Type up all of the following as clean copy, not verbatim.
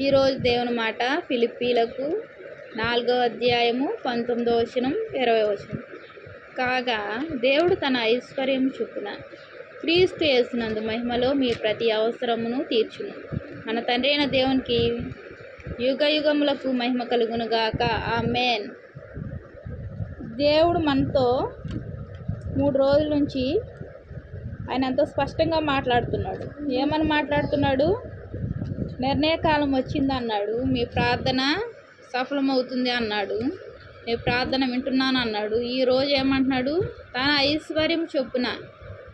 ఈరోజు దేవుని మాట ఫిలిప్పీలకు 4వ అధ్యాయము 19 20. కాగా దేవుడు తన ఐశ్వర్యం చొప్పున క్రీస్తు యేసునందు మహిమలో మీ ప్రతి అవసరమును తీర్చును. మన తండ్రి అయిన దేవునికి యుగ యుగములకు మహిమ కలుగునుగాక. ఆమేన్. దేవుడు మనతో 3 రోజుల నుంచి ఆయన ఎంతో స్పష్టంగా మాట్లాడుతున్నాడు. ఏమని మాట్లాడుతున్నాడు? నిర్ణయకాలం వచ్చింది అన్నాడు. మీ ప్రార్థన సఫలమవుతుంది అన్నాడు. మీ ప్రార్థన వింటున్నాను అన్నాడు. ఈరోజు ఏమంటున్నాడు? తన ఐశ్వర్యం చొప్పున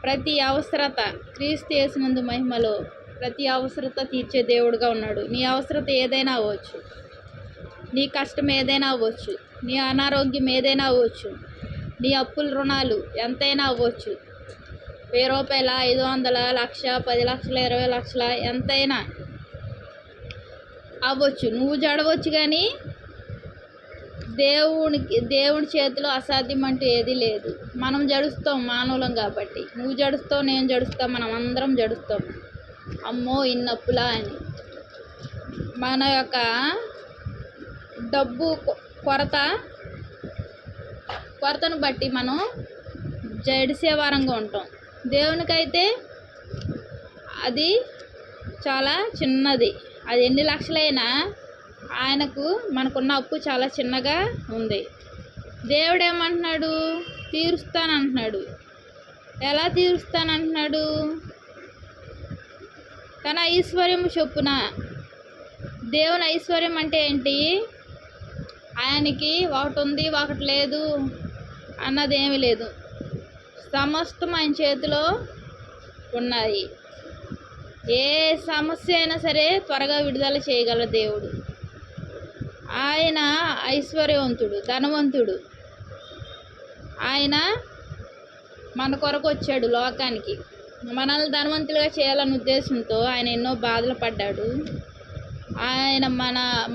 ప్రతి అవసరత క్రీస్తు యేసునందు మహిమలో ప్రతి అవసరత తీర్చే దేవుడుగా ఉన్నాడు. నీ అవసరత ఏదైనా అవ్వచ్చు, నీ కష్టం ఏదైనా అవ్వచ్చు, నీ అనారోగ్యం ఏదైనా అవ్వచ్చు, నీ అప్పుల రుణాలు ఎంతైనా అవ్వచ్చు. 1000 రూపాయల, 500, 1,00,000, 10 లక్షల, 20 లక్షల, ఎంతైనా అవ్వచ్చు. నువ్వు జడవచ్చు, కానీ దేవుడి చేతిలో అసాధ్యం అంటూ ఏదీ లేదు. మనం జడుస్తాం మానవులం కాబట్టి. నువ్వు జడుస్తావు, నేను జడుస్తాం, మనం అందరం జడుస్తాం. అమ్మో ఇన్నప్పులా అని. మన యొక్క డబ్బు కొరతను బట్టి మనం జడిసే వారంగా ఉంటాం. దేవునికైతే అది చాలా చిన్నది. అది ఎన్ని లక్షలైనా ఆయనకు మనకున్న అప్పు చాలా చిన్నగా ఉంది. దేవుడు ఏమంటున్నాడు? తీరుస్తానంటున్నాడు. ఎలా తీరుస్తానంటున్నాడు? తన ఐశ్వర్యం చొప్పున. దేవుని ఐశ్వర్యం అంటే ఏంటి? ఆయనకి ఒకటి ఉంది, ఒకటి లేదు అన్నది ఏమీ లేదు. సమస్తం ఆయన చేతిలో ఉన్నాయి. ఏ సమస్య అయినా సరే త్వరగా విడుదల చేయగల దేవుడు. ఆయన ఐశ్వర్యవంతుడు, ధనవంతుడు. ఆయన మన కొరకు వచ్చాడు లోకానికి. మనల్ని ధనవంతులుగా చేయాలనే ఉద్దేశంతో ఆయన ఎన్నో బాధలు పడ్డాడు. ఆయన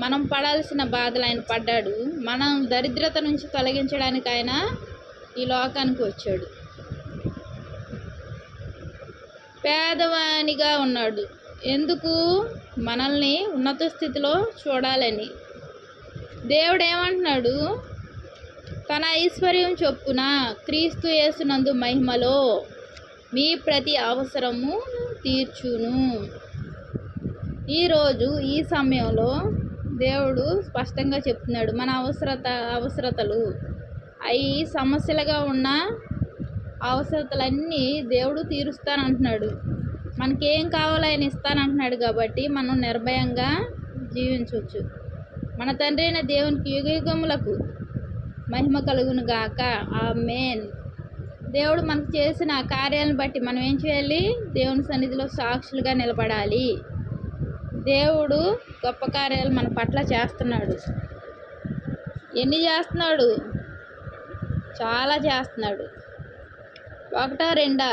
మనం పడాల్సిన బాధలు ఆయన పడ్డాడు. మనం దరిద్రత నుంచి తొలగించడానికి ఆయన ఈ లోకానికి వచ్చాడు. పేదవానిగా ఉన్నాడు. ఎందుకు? మనల్ని ఉన్నత స్థితిలో చూడాలని. దేవుడు ఏమంటున్నాడు? తన ఐశ్వర్యం చొప్పున క్రీస్తు యేసునందు మహిమలో మీ ప్రతి అవసరము తీర్చును. ఈరోజు ఈ సమయంలో దేవుడు స్పష్టంగా చెప్తున్నాడు. మన అవసరతలు అవి సమస్యలుగా ఉన్న అవసరతలన్నీ దేవుడు తీరుస్తానంటున్నాడు. మనకేం కావాలో ఆయన ఇస్తానంటున్నాడు. కాబట్టి మనం నిర్భయంగా జీవించవచ్చు. మన తండ్రి అయిన దేవునికి యుగ యుగములకు మహిమ కలుగును గాక. ఆమేన్. దేవుడు మనకు చేసిన కార్యాలను బట్టి మనం ఏం చేయాలి? దేవుని సన్నిధిలో సాక్షులుగా నిలబడాలి. దేవుడు గొప్ప కార్యాలు మన పట్ల చేస్తున్నాడు. ఎన్ని చేస్తున్నాడు? చాలా చేస్తున్నాడు. 1, 2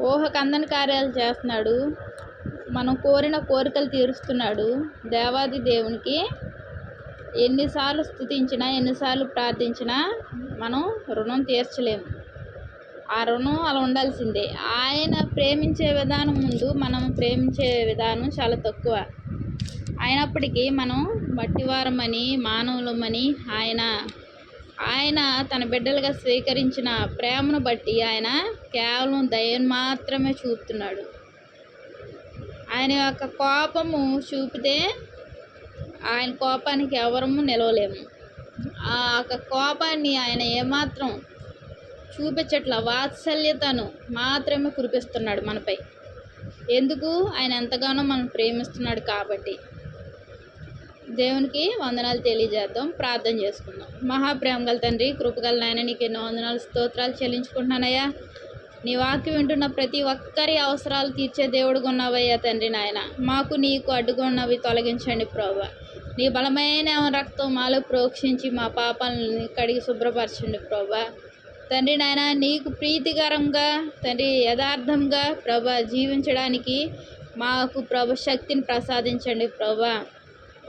ఊహకు అందని కార్యాలు చేస్తున్నాడు. మనం కోరిన కోరికలు తీరుస్తున్నాడు. దేవాది దేవునికి ఎన్నిసార్లు స్తుతించినా, ఎన్నిసార్లు ప్రార్థించినా మనం రుణం తీర్చలేము. ఆ రుణం అలా ఉండాల్సిందే. ఆయన ప్రేమించే విధానం ముందు మనం ప్రేమించే విధానం చాలా తక్కువ. అయినప్పటికీ మనం మట్టివారమని, మానవులమని ఆయన తన బిడ్డలుగా స్వీకరించిన ప్రేమను బట్టి ఆయన కేవలం దయను మాత్రమే చూపుతున్నాడు. ఆయన యొక్క కోపము చూపితే ఆయన కోపానికి ఎవరము నిలవలేము. ఆ యొక్క కోపాన్ని ఆయన ఏమాత్రం చూపించట్ల. వాత్సల్యతను మాత్రమే కురిపిస్తున్నాడు మనపై. ఎందుకు? ఆయన ఎంతగానో మనం ప్రేమిస్తున్నాడు కాబట్టి. దేవునికి వందనాలు తెలియజేద్దాం. ప్రార్థన చేసుకుందాం. మహాప్రేమ గల తండ్రి, కృపగల నాయన, నీకు ఎన్నో వందనాలు, స్తోత్రాలు చెల్లించుకుంటున్నానయ్యా. నీ వాక్యం వింటున్న ప్రతి ఒక్కరి అవసరాలు తీర్చే దేవుడుగా ఉన్నావయ్యా తండ్రి నాయన. మాకు నీకు అడ్డుగా ఉన్నవి తొలగించండి ప్రభువా. నీ బలమైన రక్తం మాలో ప్రోక్షించి మా పాపాలని కడిగి శుభ్రపరచండి ప్రభువా. తండ్రి నాయన, నీకు ప్రీతికరంగా తండ్రి యథార్థంగా ప్రభా జీవించడానికి మాకు ప్రభు శక్తిని ప్రసాదించండి ప్రభువా.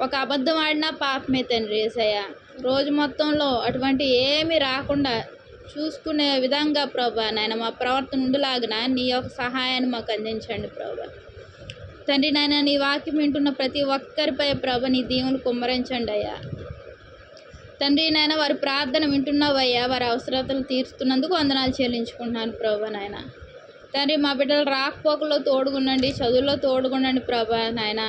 ఒక అబద్ధం ఆడినా పాపమే తండ్రి యేసయ్య. రోజు మొత్తంలో అటువంటి ఏమీ రాకుండా చూసుకునే విధంగా ప్రభా నాయన మా ప్రవర్తన ఉండలాగిన నీ యొక్క సహాయాన్ని మాకు అందించండి ప్రభా. తండ్రి నాయన నీ వాక్యం వింటున్న ప్రతి ఒక్కరిపై ప్రభ నీ దీవులు కుమ్మరించండి అయ్యా. తండ్రి నాయన వారి ప్రార్థన వింటున్నావయ్యా, వారి అవసరతలు తీరుస్తున్నందుకు వందనాలు చెల్లించుకుంటున్నాను ప్రభా నాయన. తండ్రి మా బిడ్డలు రాకపోకల్లో తోడుగుండండి, చదువుల్లో తోడుగుండండి ప్రభా నాయన.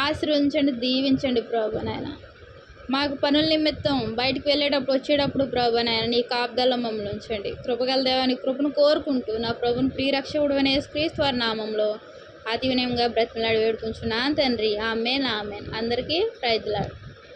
ఆశీర్వదించండి, దీవించండి ప్రభా నాయన. మాకు పనుల నిమిత్తం బయటికి వెళ్ళేటప్పుడు వచ్చేటప్పుడు ప్రభా నాయన నీ కాపుదల్లో మమ్మల్ని ఉంచండి. కృపగల దేవాని కృపను కోరుకుంటూ నా ప్రభుని ప్రియరక్షకుడు అనే క్రీస్తు వారి నామంలో అతి వినయంగా బ్రతిమలాడి వేడుకుంటున్నాను తండ్రి. ఆమేన్ ఆమేన్. అందరికీ ప్రైజ్ లార్డ్.